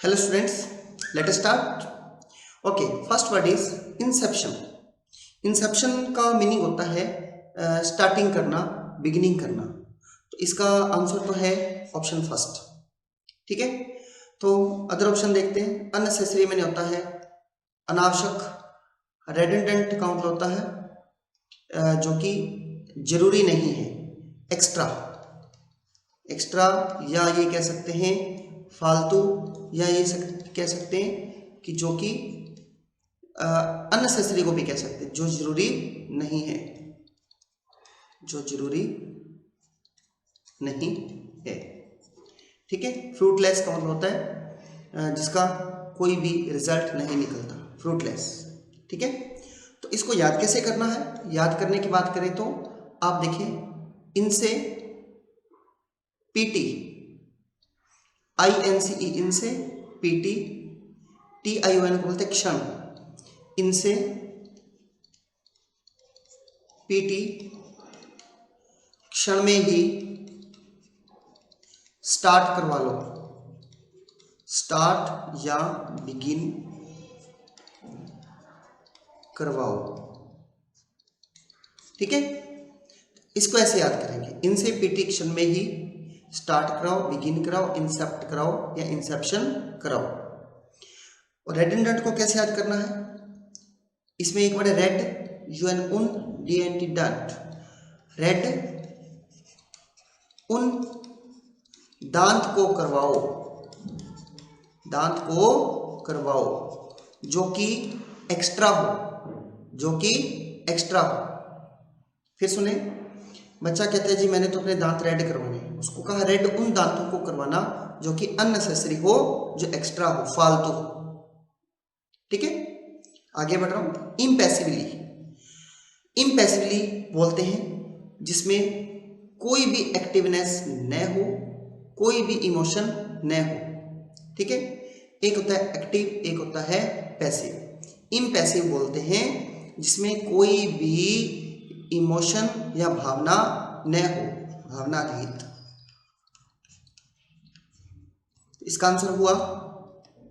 Hello students, let us start. Okay, first word is inception. Inception का meaning होता है starting करना, beginning करना। तो इसका आंसर तो है ऑप्शन फर्स्ट। ठीक है, तो अदर ऑप्शन देखते हैं। अननेसेसरी मैंने होता है अनावश्यक, रेडंडेंट का मतलब होता है जो कि जरूरी नहीं है, एक्स्ट्रा, एक्स्ट्रा, या ये कह सकते हैं फालतू, या ये कह सकते हैं कि जो कि अननेसेसरी को भी कह सकते हैं, जो जरूरी नहीं है, जो जरूरी नहीं है। ठीक है, फ्रूटलेस का मतलब होता है जिसका कोई भी रिजल्ट नहीं निकलता, फ्रूटलेस। ठीक है, तो इसको याद कैसे करना है? याद करने की बात करें तो आप देखें, इनसे पीटी, INCE, इनसे पीटी, TION को बोलते क्षण, इनसे पीटी, क्षण में ही स्टार्ट करवा लो, स्टार्ट या बिगिन करवाओ। ठीक है, इसको ऐसे याद करेंगे, इनसे पीटी क्षण में ही स्टार्ट कराओ, बिगिन कराओ, इंसेप्ट कराओ या इंसेप्शन कराओ। और रेडंडेंट को कैसे याद करना है? इसमें एक वर्ड है रेड, UN उन, DNT डंट, रेड उन दांत को करवाओ, दांत को करवाओ जो कि एक्स्ट्रा हो, जो कि एक्स्ट्रा हो। फिर सुने, बच्चा कहता है जी मैंने तो अपने दांत रेड करवाने, उसको कहा रेड उन दांतों को करवाना जो कि अननेसेसरी हो, जो एक्स्ट्रा हो, फालतू हो। ठीक है, आगे बढ़ रहा हूं। इम्पैसिवली, इम्पैसिवली बोलते हैं जिसमें कोई भी एक्टिवनेस न हो, कोई भी इमोशन न हो। ठीक है, एक होता है एक्टिव, एक होता है पैसिव। इम्पैसिव बोलते हैं जिसमें कोई भी इमोशन या भावना न हो, भावना रहित। इसका आंसर हुआ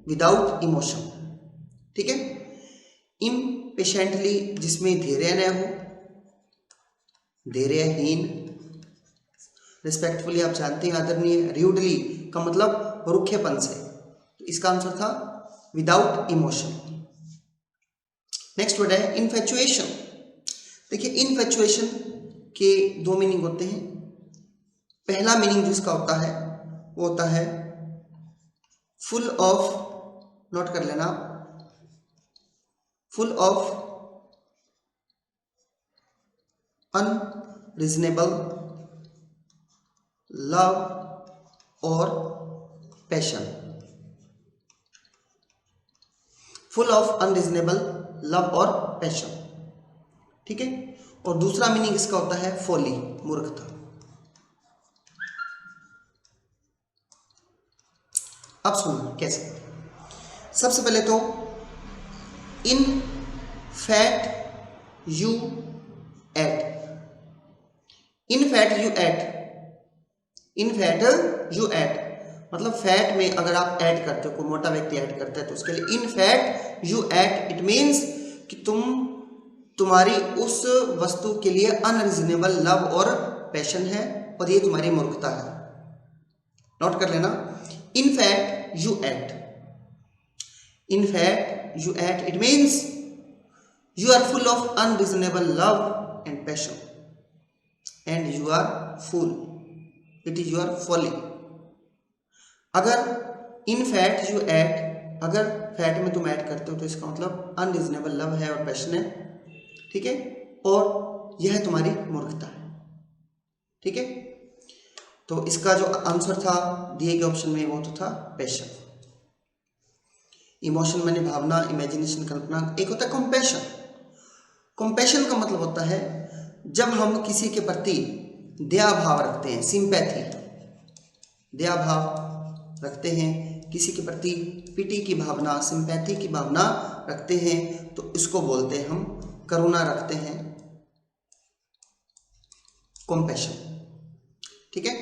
विदाउट इमोशन। ठीक है, इम्पेशेंटली जिसमें धैर्य न हो, धैर्यहीन। रिस्पेक्टफुली आप जानते हैं आदरणीय। र्यूडली का मतलब रुखेपन से, तो इसका आंसर था विदाउट इमोशन। नेक्स्ट वर्ड है इन्फेचुएशन। देखिए, इन्फेचुएशन के दो मीनिंग होते हैं। पहला मीनिंग जिसका होता है वो होता है फुल ऑफ, नोट कर लेना, फुल ऑफ अनरीजनेबल लव और passion, full of unreasonable love और पैशन। ठीक है, और दूसरा मीनिंग इसका होता है फॉली, मूर्खता। अब सुनो कैसे। सबसे पहले तो infatuate, infatuate, infatuate मतलब फैट में अगर आप ऐड करते हो, कोई मोटा व्यक्ति ऐड करता है तो उसके लिए infatuate, it means कि तुम्हारी उस वस्तु के लिए अनरीजनेबल लव और पैशन है और ये तुम्हारी मूर्खता है। नोट कर लेना, infatuate, infatuate, it means you are full of unreasonable love and passion and you are fool, it is your folly। अगर in fact you add, अगर fat में तुम add करते हो तो इसका मतलब unreasonable love है और पैशन है। ठीक है, और यह तुम्हारी मूर्खता है। ठीक है, तो इसका जो आंसर था दिए गए ऑप्शन में वो तो था पैशन। इमोशन मैंने भावना, इमेजिनेशन कल्पना। एक होता है कंपैशन। कंपैशन का मतलब होता है जब हम किसी के प्रति दया भाव रखते हैं, सिंपैथी, दया भाव रखते हैं, किसी के प्रति पिटी की भावना, सिंपैथी की भावना रखते हैं, तो इसको बोलते हैं हम, करुणा रखते हैं, कंपैशन। ठीक है,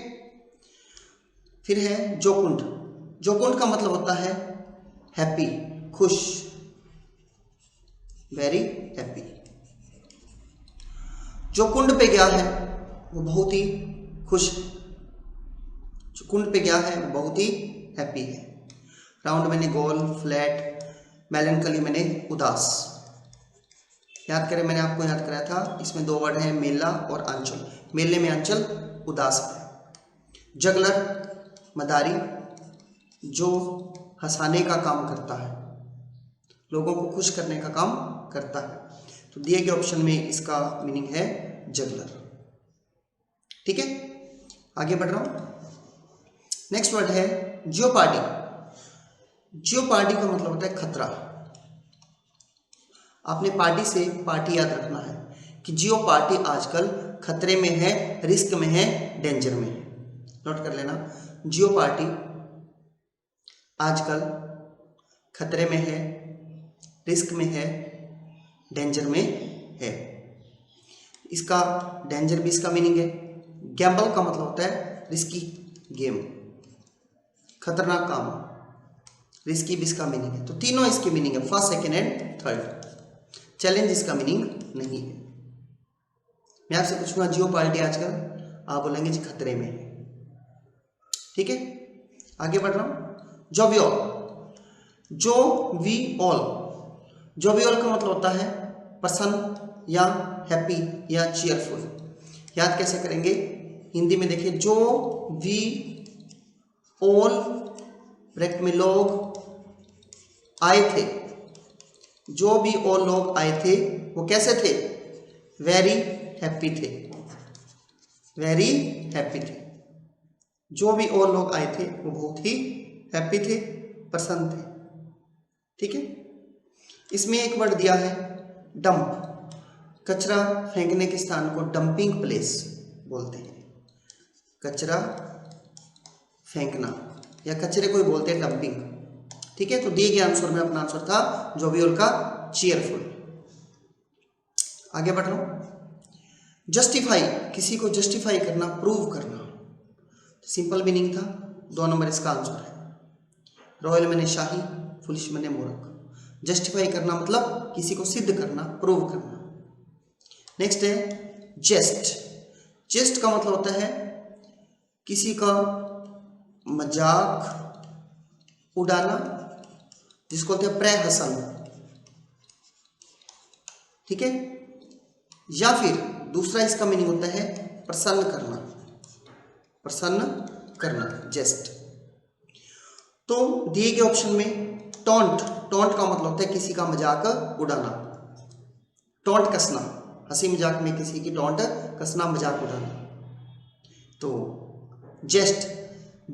फिर है जोकुंड। जोकुंड का मतलब होता है हैप्पी, खुश, वेरी हैप्पी। जो कुंड पे गया है वो बहुत ही खुश है, जो कुंड पे गया है वो बहुत ही हैप्पी है। राउंड मैंने गोल, फ्लैट, मेलनकली मैंने उदास। याद करें, मैंने आपको याद कराया था, इसमें दो वर्ड हैं मेला और आंचल। मेले में आंचल उदास है। जगलर मदारी, जो हंसाने का काम करता है, लोगों को खुश करने का काम करता है। तो दिए गए ऑप्शन में इसका मीनिंग है जगलर। ठीक है, आगे बढ़ रहा हूं। नेक्स्ट वर्ड है जियोपार्डी। जियोपार्डी का मतलब होता है खतरा। आपने पार्टी से पार्टी याद रखना है कि जियोपार्डी आजकल खतरे में है, रिस्क में है, डेंजर में है। नोट कर लेना, जियोपार्डी आजकल खतरे में है, रिस्क में है, डेंजर में है। इसका डेंजर भी इसका मीनिंग है। गैम्बल का मतलब होता है रिस्की गेम, खतरनाक काम, रिस्की भी इसका मीनिंग है। तो तीनों इसके मीनिंग है, first, second and third. Challenge इसका मीनिंग नहीं है। मैं आपसे पूछूंगा जियोपार्डी आजकल, आप बोलेंगे जी खतरे में। ठीक है, आगे बढ़ रहा हूं। जोवियल, जोवियल, जोवियल का मतलब होता है प्रसन्न या हैप्पी या चीयरफुल। याद कैसे करेंगे, हिंदी में देखिए, जो वी ऑल ब्रैकेट में लोग आए थे, जो भी और लोग आए थे वो कैसे थे, वेरी हैप्पी थे, वेरी हैप्पी थे। जो भी और लोग आए थे वो बहुत ही हैप्पी थे, प्रसन्न थे। ठीक है, इसमें एक वर्ड दिया है डंप। कचरा फेंकने के स्थान को डंपिंग प्लेस बोलते हैं। कचरा फेंकना या कचरे को ही बोलते हैं डंपिंग। ठीक है, तो दिए गए आंसर में अपना आंसर था जोवियल का चीयरफुल। आगे बढ़ रहा हूं। जस्टिफाई, किसी को जस्टिफाई करना, प्रूव करना। सिंपल मीनिंग था, 2 नंबर इसका आंसर है। रॉयल मैंने शाही, फुलिश मैंने मूर्ख। जस्टिफाई करना मतलब किसी को सिद्ध करना, प्रूव करना। नेक्स्ट है जेस्ट। जेस्ट का मतलब होता है किसी का मजाक उड़ाना, जिसको बोलते हैं प्रहसन। ठीक है, या फिर दूसरा इसका मीनिंग होता है प्रसन्न करना, प्रसन्न करना, जेस्ट। तो दिए गए ऑप्शन में टॉन्ट, टॉन्ट का मतलब होता है किसी का मजाक उड़ाना, टॉन्ट कसना, हंसी मजाक में किसी की टॉन्ट कसना, मजाक उड़ाना। तो जेस्ट,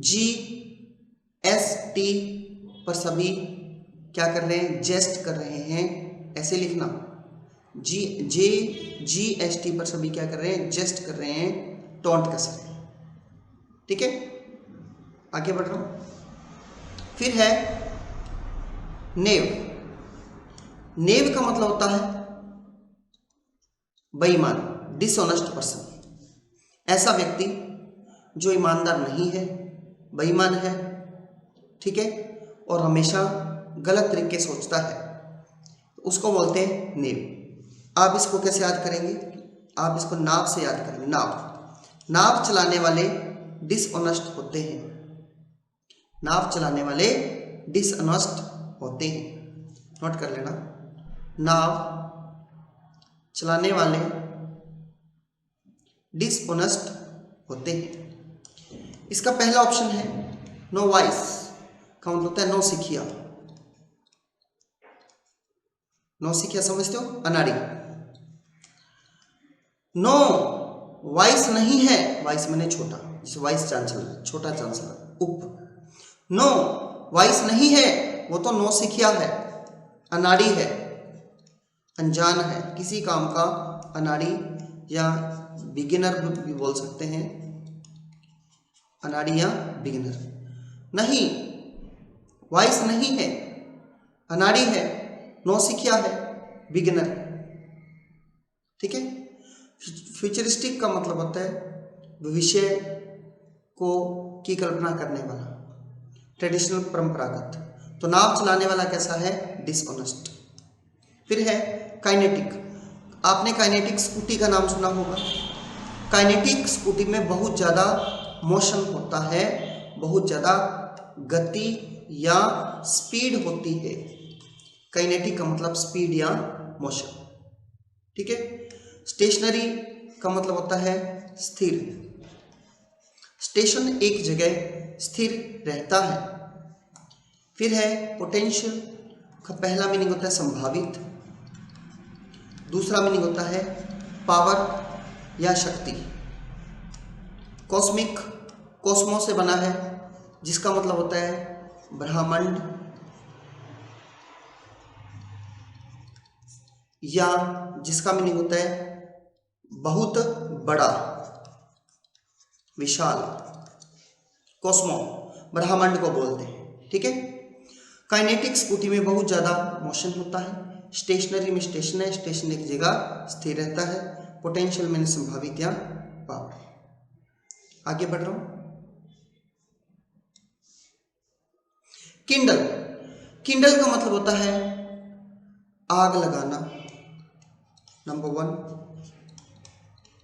GST पर सभी क्या कर रहे हैं, जेस्ट कर रहे हैं, ऐसे लिखना। GST पर सभी क्या कर रहे हैं, जेस्ट कर रहे हैं, टॉन्ट कस रहे हैं। ठीक है, आगे बढ़ रहा हूं। फिर है नेव। नेव का मतलब होता है बेईमान, डिसऑनेस्ट पर्सन। ऐसा व्यक्ति जो ईमानदार नहीं है, बेईमान है, ठीक है, और हमेशा गलत तरीके से सोचता है, उसको बोलते हैं नेव। आप इसको कैसे याद करेंगे, आप इसको नाव से याद करेंगे। नाव, नाव चलाने वाले डिसऑनेस्ट होते हैं, नाव चलाने वाले डिसऑनेस्ट होते हैं। नोट कर लेना, नाव चलाने वाले डिसऑनेस्ट होते हैं। इसका पहला ऑप्शन है नो वाइस, का मतलब होता है नो सिखिया। नो सिखिया समझते हो, अनाड़ी। नो वाइस नहीं है, वाइस मैंने छोटा, जैसे वाइस चांसलर, छोटा चांसलर, उप। नो वाइस नहीं है, वो तो नो सिखिया है, अनाड़ी है, अनजान है, किसी काम का अनाड़ी या बिगिनर भी बोल सकते हैं, अनाड़ी या बिगिनर। नहीं, वाइस नहीं है, अनाड़ी है, नौसिखिया है, बिगिनर। ठीक है, फ्यूचरिस्टिक का मतलब होता है भविष्य को की कल्पना करने वाला, ट्रेडिशनल परंपरागत। तो नाव चलाने वाला कैसा है? डिसऑनेस्ट। फिर है काइनेटिक। आपने काइनेटिक स्कूटी का नाम सुना होगा। काइनेटिक स्कूटी में बहुत ज़्यादा मोशन होता है, बहुत ज़्यादा गति या स्पीड होती है। काइनेटिक का मतलब स्पीड या मोशन, ठीक है। स्टेशनरी का मतलब होता है स्थिर। स्टेशन एक जगह स्थिर रहता है। फिर है पोटेंशियल का पहला मीनिंग होता है संभावित, दूसरा मीनिंग होता है पावर या शक्ति। कॉस्मिक, कॉस्मो से बना है, जिसका मतलब होता है ब्रह्मांड, या जिसका मीनिंग होता है बहुत बड़ा, विशाल। कॉस्मो ब्रह्मांड को बोलते हैं, ठीक है। काइनेटिक स्कूटी में बहुत ज़्यादा मोशन होता है। स्टेशनरी में स्टेशन है, स्टेशन एक जगह स्थिर रहता है। पोटेंशियल में संभावित या पावर। आगे बढ़ रहा हूं। किंडल, किंडल का मतलब होता है आग लगाना। नंबर 1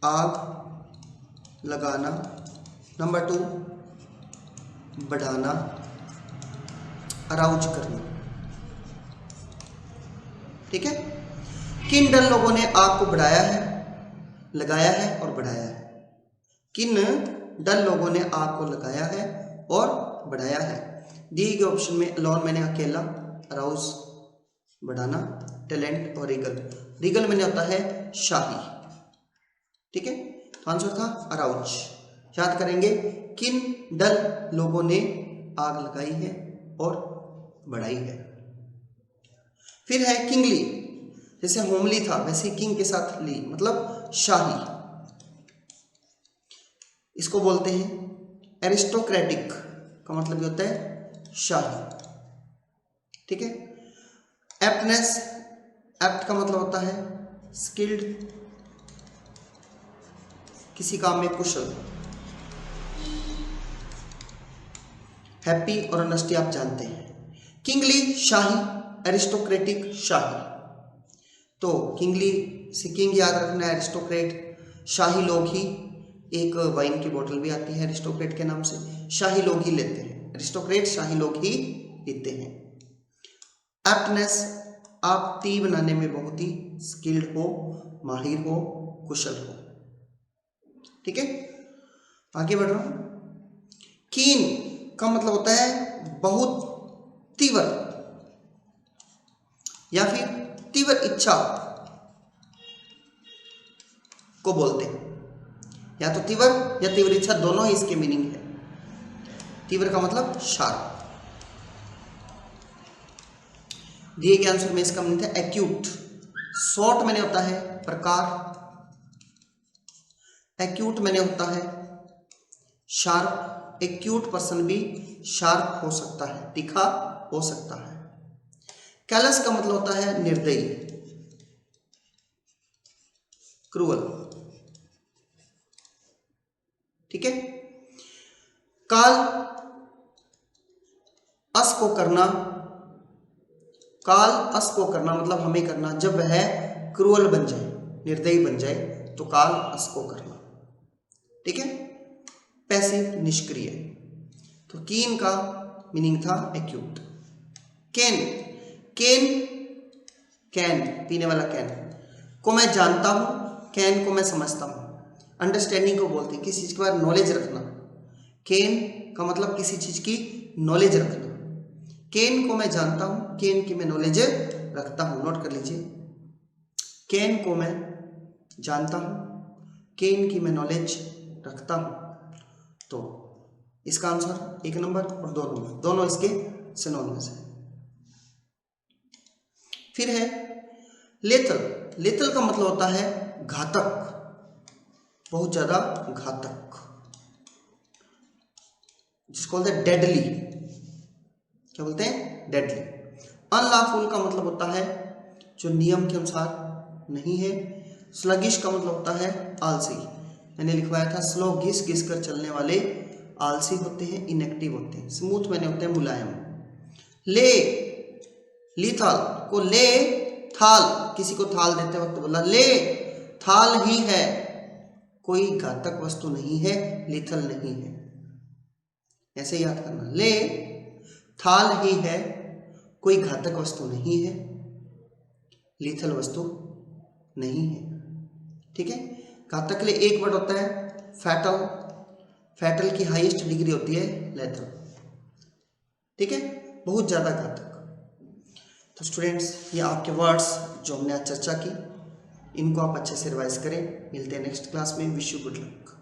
आग लगाना, नंबर 2 बढ़ाना, अराउज करना, ठीक है। किन लोगों ने आग को बढ़ाया है, लगाया है और बढ़ाया है। किन डल लोगों ने आग को लगाया है और बढ़ाया है। दिए गए ऑप्शन में अलोन मैंने अकेला, अराउज बढ़ाना, टैलेंट और रीगल। रीगल मैंने होता है शाही, ठीक है। तो आंसर था अराउज। याद करेंगे किन डल लोगों ने आग लगाई है और बढ़ाई है। फिर है किंगली, जैसे होमली था वैसे किंग के साथ ली, मतलब शाही। इसको बोलते हैं एरिस्टोक्रेटिक, का मतलब होता है शाही, ठीक है। एप्टनेस, एप्ट का मतलब होता है स्किल्ड, किसी काम में कुशल। हैप्पी और ऑनेस्टी आप जानते हैं। किंगली शाही, एरिस्टोक्रेटिक शाही। तो किंगली से किंग याद रखना है, एरिस्टोक्रेट शाही लोग ही। एक वाइन की बोतल भी आती है एरिस्टोक्रेट के नाम से, शाही लोग ही लेते हैं। एरिस्टोक्रेट शाही लोग ही पीते हैं। एप्टनेस, आप टी बनाने में बहुत ही स्किल्ड हो, माहिर हो, कुशल हो, ठीक है। आगे बढ़ रहा हूं। कीन का मतलब होता है बहुत तीव्र या फिर तीव्र इच्छा को बोलते हैं। या तो तीव्र या तीव्र इच्छा, दोनों ही इसके मीनिंग है। तीव्र का मतलब शार्प। दिए गए आंसर में इसका मीनिंग था एक्यूट। शॉर्ट मैंने होता है प्रकार, एक्यूट मैंने होता है शार्प। एक्यूट पर्सन भी शार्प हो सकता है, तीखा हो सकता है। कैलस का मतलब होता है निर्दयी, क्रूअल, ठीक है। काल अस को करना, काल अस को करना मतलब हमें करना, जब वह क्रूअल बन जाए, निर्दयी बन जाए, तो काल अस को करना, ठीक है। पैसिव निष्क्रिय। तो कीन का मीनिंग था एक्यूट। कैन, कैन, कैन पीने वाला कैन को मैं जानता हूं, कैन को मैं समझता हूं। अंडरस्टैंडिंग को बोलते हैं किसी चीज के बारे में नॉलेज रखना। कैन का मतलब किसी चीज की नॉलेज रखना। कैन को मैं जानता हूं, कैन की मैं नॉलेज रखता हूं। नोट कर लीजिए, कैन को मैं जानता हूं, कैन की मैं नॉलेज रखता हूं। तो इसका आंसर 1 नंबर और 2 नंबर, दोनों इसके सिनोनिमस है। फिर है लेथल। लेथल का मतलब होता है घातक, बहुत ज्यादा घातक, जिसको बोलते हैं डेडली। क्या बोलते हैं? डेडली। अनलॉफुल का मतलब होता है जो नियम के अनुसार नहीं है। स्लगिश का मतलब होता है आलसी। मैंने लिखवाया था स्लो, घिस घिस कर चलने वाले आलसी होते हैं, इनएक्टिव होते हैं। स्मूथ मैंने होते हैं मुलायम। ले, लीथल को ले थाल, किसी को थाल देते वक्त बोला ले थाल ही है, कोई घातक वस्तु नहीं है, लीथल नहीं है। ऐसे याद करना, ले थाल ही है, कोई घातक वस्तु नहीं है, लीथल वस्तु नहीं है। ठीक है। घातक के लिए एक वर्ड होता है फैटल, फैटल की हाईएस्ट डिग्री होती है लेथल। ठीक है, बहुत ज्यादा घातक। तो स्टूडेंट्स, ये आपके वर्ड्स जो हमने आज चर्चा की, इनको आप अच्छे से रिवाइज करें। मिलते हैं नेक्स्ट क्लास में। Wish you good luck.